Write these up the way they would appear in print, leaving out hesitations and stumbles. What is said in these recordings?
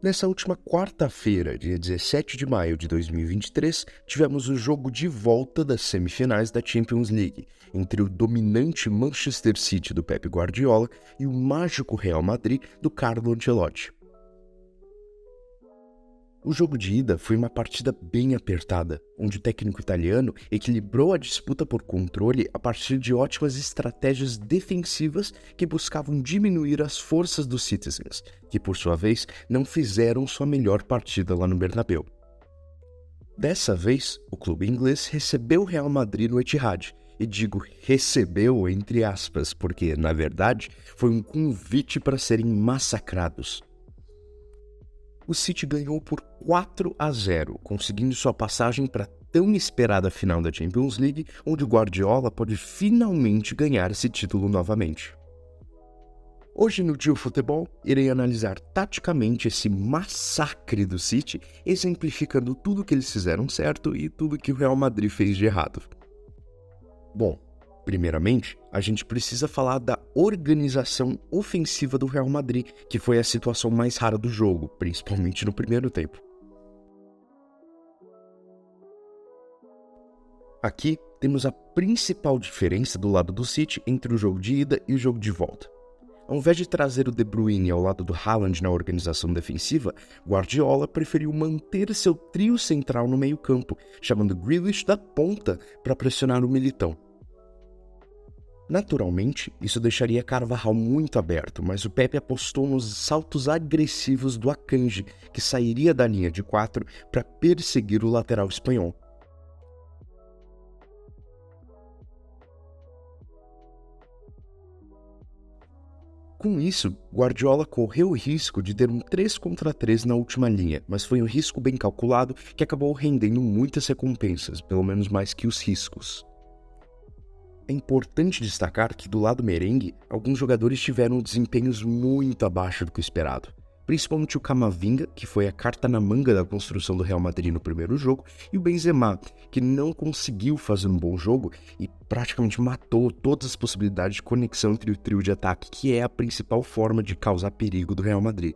Nessa última quarta-feira, dia 17 de maio de 2023, tivemos o jogo de volta das semifinais da Champions League, entre o dominante Manchester City do Pep Guardiola e o mágico Real Madrid do Carlo Ancelotti. O jogo de ida foi uma partida bem apertada, onde o técnico italiano equilibrou a disputa por controle a partir de ótimas estratégias defensivas que buscavam diminuir as forças dos Citizens, que por sua vez não fizeram sua melhor partida lá no Bernabéu. Dessa vez, o clube inglês recebeu o Real Madrid no Etihad, e digo recebeu entre aspas, porque na verdade foi um convite para serem massacrados. O City ganhou por 4-0, conseguindo sua passagem para a tão esperada final da Champions League, onde Guardiola pode finalmente ganhar esse título novamente. Hoje no Dio Futebol, irei analisar taticamente esse massacre do City, exemplificando tudo que eles fizeram certo e tudo que o Real Madrid fez de errado. Bom, primeiramente, a gente precisa falar da organização ofensiva do Real Madrid, que foi a situação mais rara do jogo, principalmente no primeiro tempo. Aqui temos a principal diferença do lado do City entre o jogo de ida e o jogo de volta. Ao invés de trazer o De Bruyne ao lado do Haaland na organização defensiva, Guardiola preferiu manter seu trio central no meio-campo, chamando Grealish da ponta para pressionar o Militão. Naturalmente, isso deixaria Carvajal muito aberto, mas o Pepe apostou nos saltos agressivos do Akanji, que sairia da linha de 4 para perseguir o lateral espanhol. Com isso, Guardiola correu o risco de ter um 3 contra 3 na última linha, mas foi um risco bem calculado que acabou rendendo muitas recompensas, pelo menos mais que os riscos. É importante destacar que do lado merengue, alguns jogadores tiveram desempenhos muito abaixo do que o esperado. Principalmente o Camavinga, que foi a carta na manga da construção do Real Madrid no primeiro jogo, e o Benzema, que não conseguiu fazer um bom jogo e praticamente matou todas as possibilidades de conexão entre o trio de ataque, que é a principal forma de causar perigo do Real Madrid.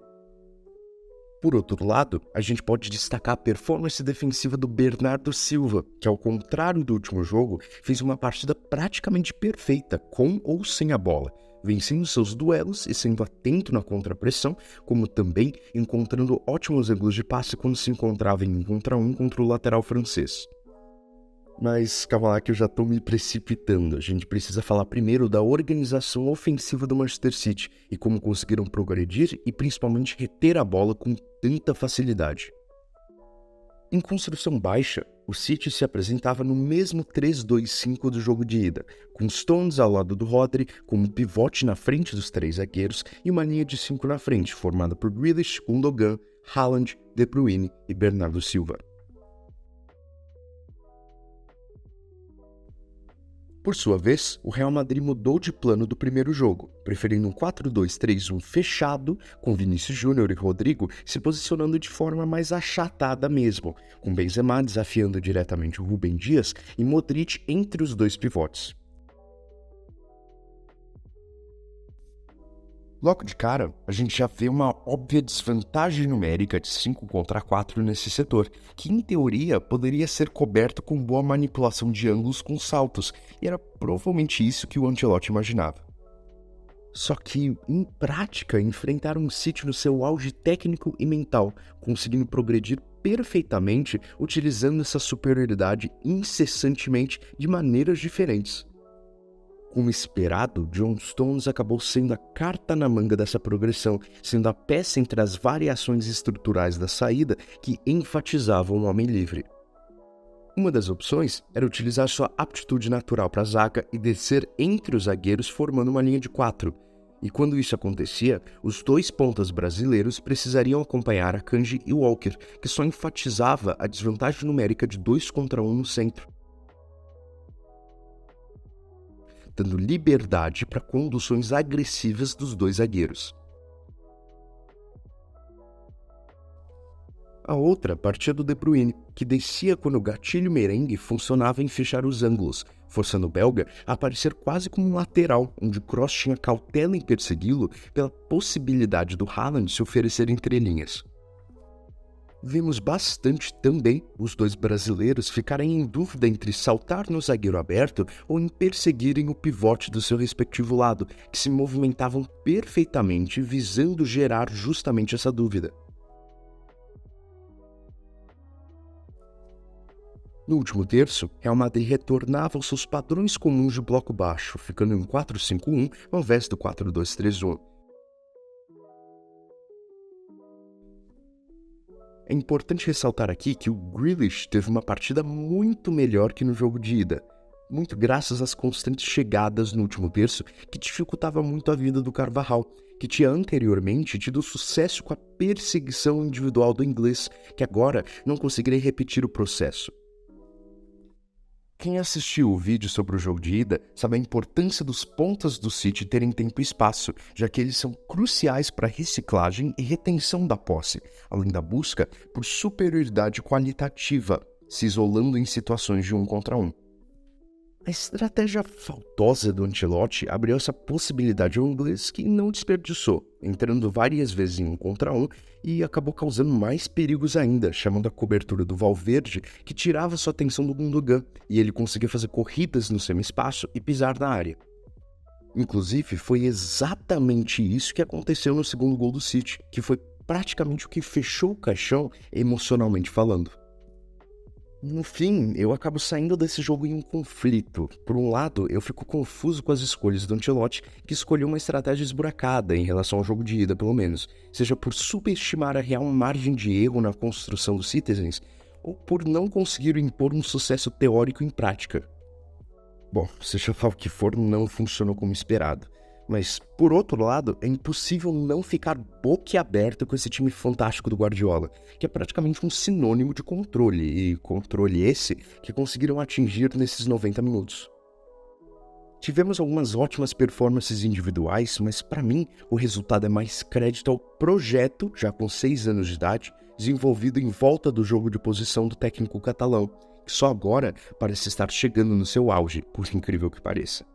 Por outro lado, a gente pode destacar a performance defensiva do Bernardo Silva, que ao contrário do último jogo, fez uma partida praticamente perfeita, com ou sem a bola, vencendo seus duelos e sendo atento na contrapressão, como também encontrando ótimos ângulos de passe quando se encontrava em 1 contra 1 contra o lateral francês. Mas calma lá que eu já estou me precipitando. A gente precisa falar primeiro da organização ofensiva do Manchester City e como conseguiram progredir e principalmente reter a bola com tanta facilidade. Em construção baixa, o City se apresentava no mesmo 3-2-5 do jogo de ida, com Stones ao lado do Rodri, como pivote na frente dos 3 zagueiros e uma linha de 5 na frente, formada por Grealish, Gundogan, Haaland, De Bruyne e Bernardo Silva. Por sua vez, o Real Madrid mudou de plano do primeiro jogo, preferindo um 4-2-3-1 fechado, com Vinícius Júnior e Rodrigo se posicionando de forma mais achatada mesmo, com Benzema desafiando diretamente o Rúben Dias e Modric entre os 2 pivotes. Logo de cara, a gente já vê uma óbvia desvantagem numérica de 5 contra 4 nesse setor, que em teoria poderia ser coberto com boa manipulação de ângulos com saltos, e era provavelmente isso que o Ancelotti imaginava. Só que, em prática, enfrentaram o City no seu auge técnico e mental, conseguindo progredir perfeitamente utilizando essa superioridade incessantemente de maneiras diferentes. Como esperado, John Stones acabou sendo a carta na manga dessa progressão, sendo a peça entre as variações estruturais da saída que enfatizavam o homem livre. Uma das opções era utilizar sua aptitude natural para a zaga e descer entre os zagueiros formando uma linha de 4. E quando isso acontecia, os 2 pontas brasileiros precisariam acompanhar Akanji e Walker, que só enfatizava a desvantagem numérica de 2 contra 1 no centro, dando liberdade para conduções agressivas dos 2 zagueiros. A outra partia do De Bruyne, que descia quando o gatilho merengue funcionava em fechar os ângulos, forçando o belga a aparecer quase como um lateral, onde Kroos tinha cautela em persegui-lo pela possibilidade do Haaland se oferecer entre linhas. Vimos bastante também os dois brasileiros ficarem em dúvida entre saltar no zagueiro aberto ou em perseguirem o pivote do seu respectivo lado, que se movimentavam perfeitamente visando gerar justamente essa dúvida. No último terço, Real Madrid retornava aos seus padrões comuns de bloco baixo, ficando em 4-5-1 ao invés do 4-2-3-1. É importante ressaltar aqui que o Grealish teve uma partida muito melhor que no jogo de ida, muito graças às constantes chegadas no último terço que dificultava muito a vida do Carvajal, que tinha anteriormente tido sucesso com a perseguição individual do inglês, que agora não conseguiria repetir o processo. Quem assistiu o vídeo sobre o jogo de ida sabe a importância dos pontas do City terem tempo e espaço, já que eles são cruciais para a reciclagem e retenção da posse, além da busca por superioridade qualitativa, se isolando em situações de 1 contra 1. A estratégia faltosa do Ancelotti abriu essa possibilidade ao inglês que não desperdiçou, entrando várias vezes em 1 contra 1 e acabou causando mais perigos ainda, chamando a cobertura do Valverde, que tirava sua atenção do Gundogan, e ele conseguia fazer corridas no semi-espaço e pisar na área. Inclusive, foi exatamente isso que aconteceu no segundo gol do City, que foi praticamente o que fechou o caixão emocionalmente falando. No fim, eu acabo saindo desse jogo em um conflito. Por um lado, eu fico confuso com as escolhas do Ancelotti, que escolheu uma estratégia esburacada em relação ao jogo de ida, pelo menos, seja por subestimar a real margem de erro na construção dos Citizens, ou por não conseguir impor um sucesso teórico em prática. Bom, seja lá o que for, não funcionou como esperado. Mas, por outro lado, é impossível não ficar boquiaberto com esse time fantástico do Guardiola, que é praticamente um sinônimo de controle, e controle esse que conseguiram atingir nesses 90 minutos. Tivemos algumas ótimas performances individuais, mas para mim o resultado é mais crédito ao projeto, já com 6 anos de idade, desenvolvido em volta do jogo de posição do técnico catalão, que só agora parece estar chegando no seu auge, por incrível que pareça.